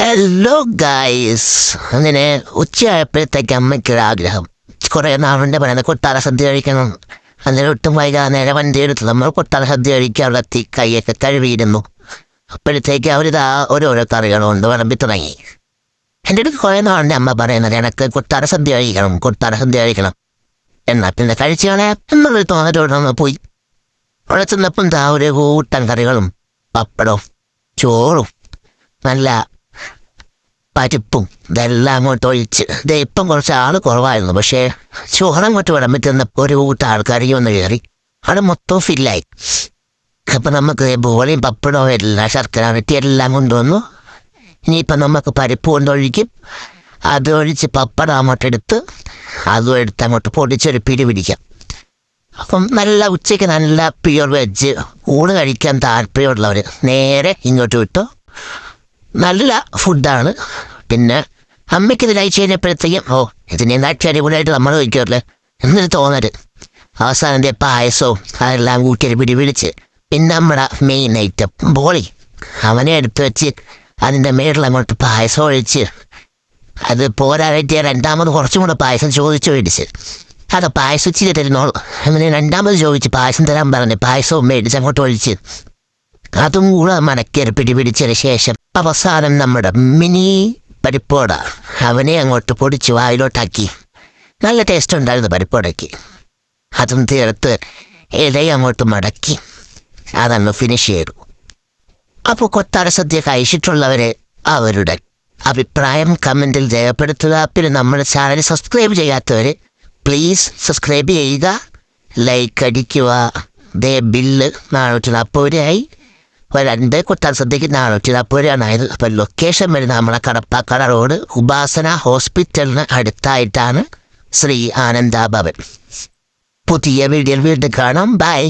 Hello guys. അങ്ങനെ ഉച്ചയായപ്പോഴത്തേക്ക് അമ്മയ്ക്കൊരാഗ്രഹം, കുറേ നാളിൻ്റെ പറയുന്നത് കൊട്ടാര സദ്യ കഴിക്കണം. അന്നേരം ഒട്ടും വൈകാതെ നേരെ വണ്ടി എടുത്ത് നമ്മൾ കൊട്ടാര സദ്യ കഴിക്കാൻ അവിടെ എത്തി കൈയൊക്കെ കഴുകിയിരുന്നു. അപ്പോഴത്തേക്ക് അവരിതാ ഓരോരോ കറികളുണ്ട് വിളമ്പി തുടങ്ങി. എൻ്റെ അടുത്ത് കുറേ നാളിൻ്റെ അമ്മ പറയുന്നത് എനിക്ക് കൊട്ടാര സദ്യ കഴിക്കണം. എന്നാൽ പിന്നെ കഴിച്ചു കളയാം എന്നുള്ളൊരു തോന്നലോടെ പോയി. അവിടെ ചെന്നപ്പം എന്താ ഒരു കൂട്ടൻ കറികളും പപ്പടവും ചോറും നല്ല പരിപ്പും ഇതെല്ലാം അങ്ങോട്ട് ഒഴിച്ച്. ഇപ്പം കുറച്ച് ആൾ കുറവായിരുന്നു, പക്ഷേ ചോറങ്ങോട്ട് വിളമ്പി ചെന്നപ്പോൾ ഒരു കൂട്ടം ആൾക്കാരി ഒന്ന് കയറി അവിടെ മൊത്തം ഫില്ലായി. അപ്പം നമുക്ക് ബോളിയും പപ്പടവും എല്ലാം ശർക്കര വെട്ടി എല്ലാം കൊണ്ടുവന്നു. ഇനിയിപ്പം നമുക്ക് പരിപ്പ് കൊണ്ടൊഴിക്കും, അതൊഴിച്ച് പപ്പടം അങ്ങോട്ടെടുത്ത് അതും എടുത്ത് അങ്ങോട്ട് പൊടിച്ചൊരു പിടി പിടിക്കാം. അപ്പം നല്ല ഉച്ചയ്ക്ക് നല്ല പ്യുവർ വെജ് ഊണ് കഴിക്കാൻ താല്പര്യമുള്ളവർ നേരെ ഇങ്ങോട്ട് വിട്ടു. നല്ല ഫുഡാണ്. പിന്നെ അമ്മയ്ക്ക് ഇത് കഴിച്ച് കഴിഞ്ഞപ്പോഴത്തേക്കും ഇതിനെ നാട്ടി അടിപൊളിയായിട്ട് നമ്മൾ കഴിക്കാറില്ലേ എന്നൊരു തോന്നല്. അവസാനത്തെ പായസവും അതെല്ലാം കൂട്ടി പിടി പിടിച്ച് പിന്നെ നമ്മുടെ മെയിൻ ഐറ്റം ബോളി അവനെ എടുത്ത് വെച്ച് അതിൻ്റെ മേളിൽ അങ്ങോട്ട് പായസം ഒഴിച്ച് അത് പോരായിട്ട് രണ്ടാമത് കുറച്ചും കൂടെ പായസം ചോദിച്ചു മേടിച്ച് അത് പായസം ഇച്ചിരി തരുന്നോളൂ അങ്ങനെ രണ്ടാമത് ചോദിച്ച് പായസം തരാൻ പറഞ്ഞ് പായസവും മേടിച്ച് അങ്ങോട്ട് ഒഴിച്ച് അതും കൂടെ മനക്കേറി പിടിപിടിച്ചതിന് ശേഷം അവസാനം നമ്മുടെ മിനി പരിപ്പോട അവനെ അങ്ങോട്ട് പൊടിച്ച് വായിലോട്ടാക്കി. നല്ല ടേസ്റ്റ് ഉണ്ടായിരുന്നു പരിപ്പോടയ്ക്ക്. അതും തീർത്ത് ഇലയും അങ്ങോട്ട് മടക്കി അതങ്ങ് ഫിനിഷ് ചെയ്തു. അപ്പോൾ കൊട്ടാര സദ്യ കഴിച്ചിട്ടുള്ളവരെ അവരുടെ അഭിപ്രായം കമൻറ്റിൽ രേഖപ്പെടുത്തുക. പിന്നെ നമ്മുടെ ചാനൽ സബ്സ്ക്രൈബ് ചെയ്യാത്തവർ പ്ലീസ് സബ്സ്ക്രൈബ് ചെയ്യുക, ലൈക്ക് അടിക്കുക. ബില്ല് 440 രൂപയായി. രണ്ട് കൊട്ടാര സദ്യക്ക് 440 രൂപയാണായത്. അപ്പം ലൊക്കേഷൻ വരുന്നത് നമ്മളെ കടപ്പാക്കട റോഡ് ഉപാസന ഹോസ്പിറ്റലിന് അടുത്തായിട്ടാണ് ശ്രീ ആനന്ദ ഭവൻ. പുതിയ വീഡിയോയിൽ വീണ്ടും കാണാം. ബൈ.